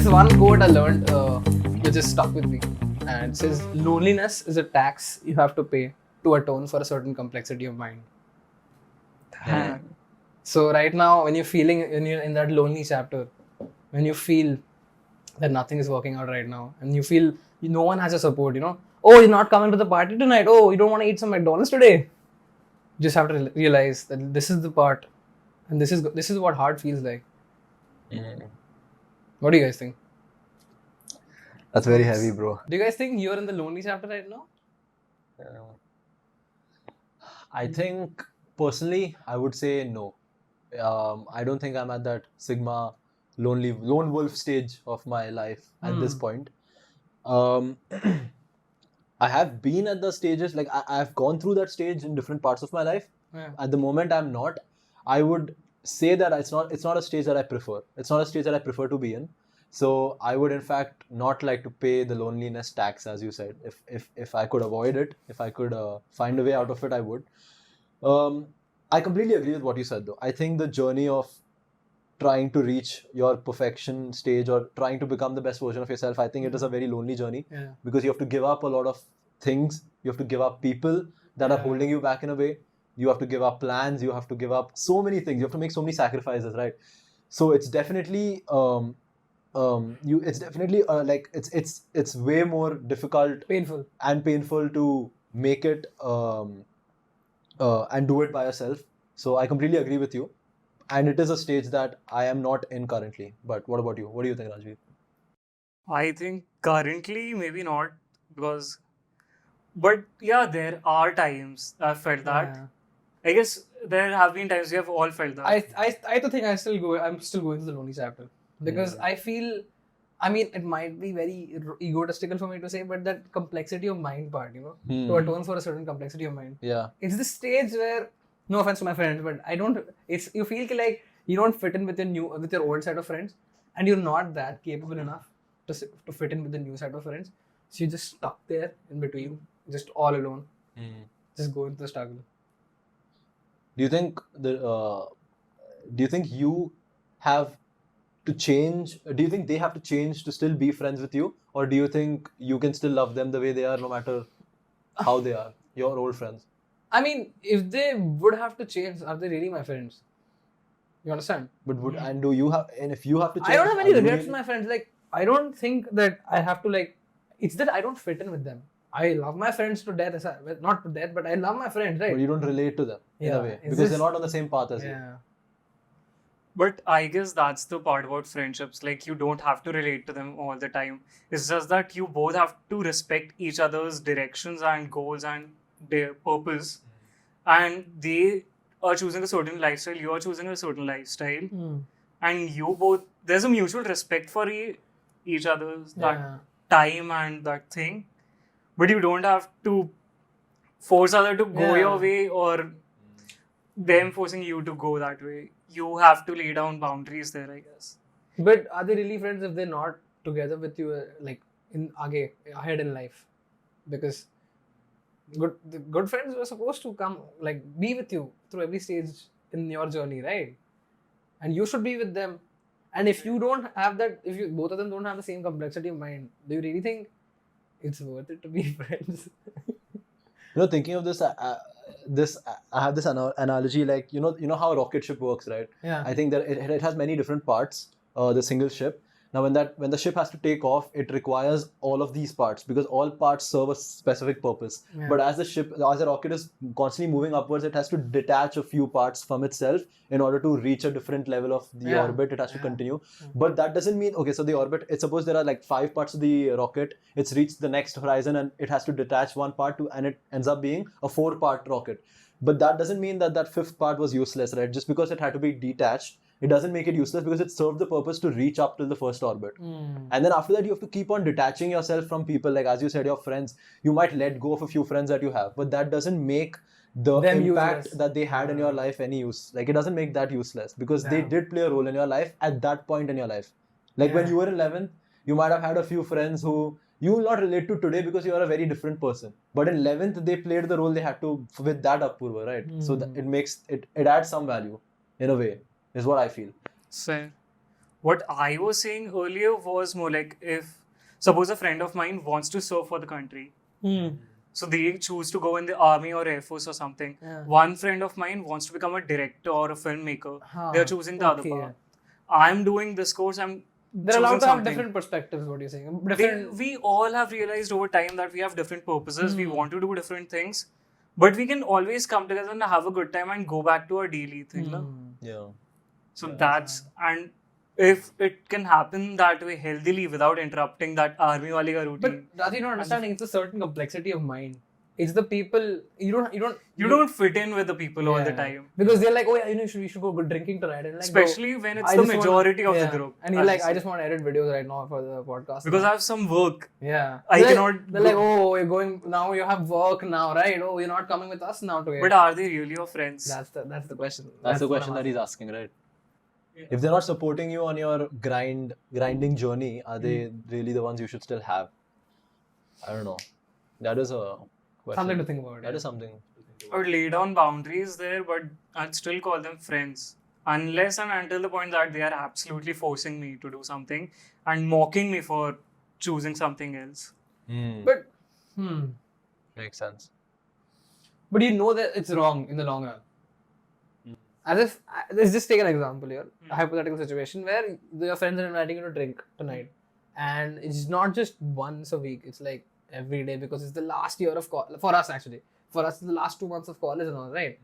There's one quote I learned which is stuck with me, and it says, "Loneliness is a tax you have to pay to atone for a certain complexity of mind." So right now, when you're in that lonely chapter, when you feel that nothing is working out right now, and you feel no one has your support, oh, you're not coming to the party tonight. Oh, you don't want to eat some McDonald's today. You just have to realize that this is the part, and this is what hard feels like. What do you guys think? That's very heavy, bro. Do you guys think you're in the lonely chapter right now? I think personally, I would say no. I don't think I'm at that Sigma lone wolf stage of my life at this point. I have been at the stages, like I've gone through that stage in different parts of my life. Yeah. At the moment, I'm not. I would say that it's not a stage that I prefer. It's not a stage that I prefer to be in. So I would in fact not like to pay the loneliness tax, as you said. If I could avoid it, if I could find a way out of it, I would. I completely agree with what you said, though. I think the journey of trying to reach your perfection stage or trying to become the best version of yourself, I think it is a very lonely journey, because you have to give up a lot of things. You have to give up people that are holding you back in a way. You have to give up plans. You have to give up so many things. You have to make so many sacrifices, right? So it's definitely it's way more difficult, painful to make it and do it by yourself. So I completely agree with you. And it is a stage that I am not in currently. But what about you? What do you think, Rajveer? I think currently maybe not, but yeah, there are times I've felt that. Yeah. I guess there have been times we have all felt that. I don't think I'm still going through the lonely chapter, because I feel, I mean, it might be very egotistical for me to say, but that complexity of mind part, to atone for a certain complexity of mind. Yeah. It's the stage where, no offense to my friends, but you feel like you don't fit in with your old set of friends, and you're not that capable enough to fit in with the new set of friends. So you're just stuck there in between, just all alone, just going through the struggle. Do you think you have to change? Do you think they have to change to still be friends with you, or do you think you can still love them the way they are, no matter how they are, your old friends? I mean, if they would have to change, are they really my friends? You understand? But do you have? And if you have to change, I don't have any regrets with my friends. Like, I don't think that I have to it's that I don't fit in with them. I love my friends to death, not to death, but I love my friends, right? But you don't relate to them in a way, because they're not on the same path as you. But I guess that's the part about friendships. Like, you don't have to relate to them all the time. It's just that you both have to respect each other's directions and goals and their purpose. And they are choosing a certain lifestyle, you are choosing a certain lifestyle. And you both, there's a mutual respect for each other's that time and that thing. But you don't have to force other to go your way, or them forcing you to go that way. You have to lay down boundaries there, I guess. But are they really friends if they're not together with you, ahead in life? Because the good friends were supposed to come, be with you through every stage in your journey, right? And you should be with them. And if you don't have that, if both of them don't have the same complexity of mind, do you really think it's worth it to be friends? Thinking of this, I have this analogy, like you know how a rocket ship works, right? Yeah. I think that it has many different parts. The single ship. Now, when the ship has to take off, it requires all of these parts, because all parts serve a specific purpose. Yeah. But as the rocket is constantly moving upwards, it has to detach a few parts from itself in order to reach a different level of the orbit. It has to continue. But that doesn't mean, okay, so the orbit, it's suppose there are 5 parts of the rocket, it's reached the next horizon and it has to detach one part and it ends up being a 4-part rocket. But that doesn't mean that 5th part was useless, right? Just because it had to be detached, it doesn't make it useless, because it served the purpose to reach up till the first orbit. And then after that, you have to keep on detaching yourself from people. Like, as you said, your friends, you might let go of a few friends that you have, but that doesn't make the impact that they had in your life any use. Like, it doesn't make that useless, because they did play a role in your life at that point in your life. Like when you were in 11th, you might have had a few friends who you will not relate to today because you are a very different person. But in 11th, they played the role they had to with that Apurva, right? So it makes it adds some value in a way, is what I feel. Same. What I was saying earlier was more like if suppose a friend of mine wants to serve for the country. So they choose to go in the army or air force or something. Yeah. One friend of mine wants to become a director or a filmmaker. They're choosing the other okay. path. I'm doing this course. I'm They're choosing allowed to have something. different perspectives. What you're saying, We all have realized over time that we have different purposes. We Hmm. want to do different things, but we can always come together and have a good time and go back to our daily thing. No? Yeah. So that's and if it can happen that way healthily without interrupting that army wali ka But routine, that you're not understanding. It's a certain complexity of mind. It's the people you don't fit in with the people all the Yeah. time. because they're like, oh yeah, we should go drinking tonight, and like, Especially when it's I the just wanna- majority of the yeah. group. and you're like, I just want to edit videos right now for the podcast because now. I have some work. Yeah. I They're cannot They're like, oh, you're going now. You have work now, right? Oh, you're not coming with us now today. But are they really your friends? That's the question. That's the what question I'm that he's asking, right? If they're not supporting you on your grinding journey, are they really the ones you should still have? I don't know. That is a question. Something to think about. That is something. I would lay down boundaries there, but I'd still call them friends. Unless and until the point that they are absolutely forcing me to do something and mocking me for choosing something else. But Makes sense. But you know that it's wrong in the long run. As if, let's just take an example here, a hypothetical situation where your friends are inviting you to drink tonight, and it's not just once a week, it's like every day because it's the last year of college, for us actually. For us, it's the last 2 months of college and all, right?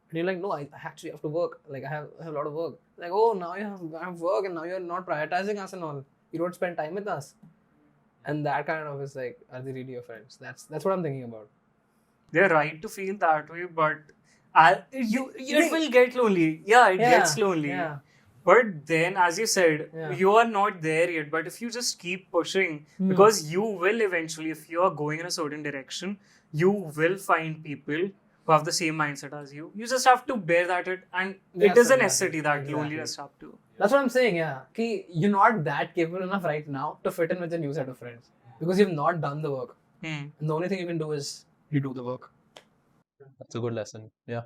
And you're like, no, I actually have to work. Like, I have a lot of work. Like, oh, now I have work and now you're not prioritizing us and all. You don't spend time with us. And that kind of is like, are they really your friends? That's what I'm thinking about. They're right to feel that way, but it will get lonely. Yeah, it gets lonely. Yeah. But then, as you said, Yeah. you are not there yet. But if you just keep pushing, because you will eventually, if you are going in a certain direction, you will find people who have the same mindset as you. You just have to bear that, and it is a necessity that loneliness have to. That's what I'm saying, yeah. Ki you're not that capable enough right now to fit in with a new set of friends because you've not done the work. And the only thing you can do is you do the work. That's a good lesson. Yeah.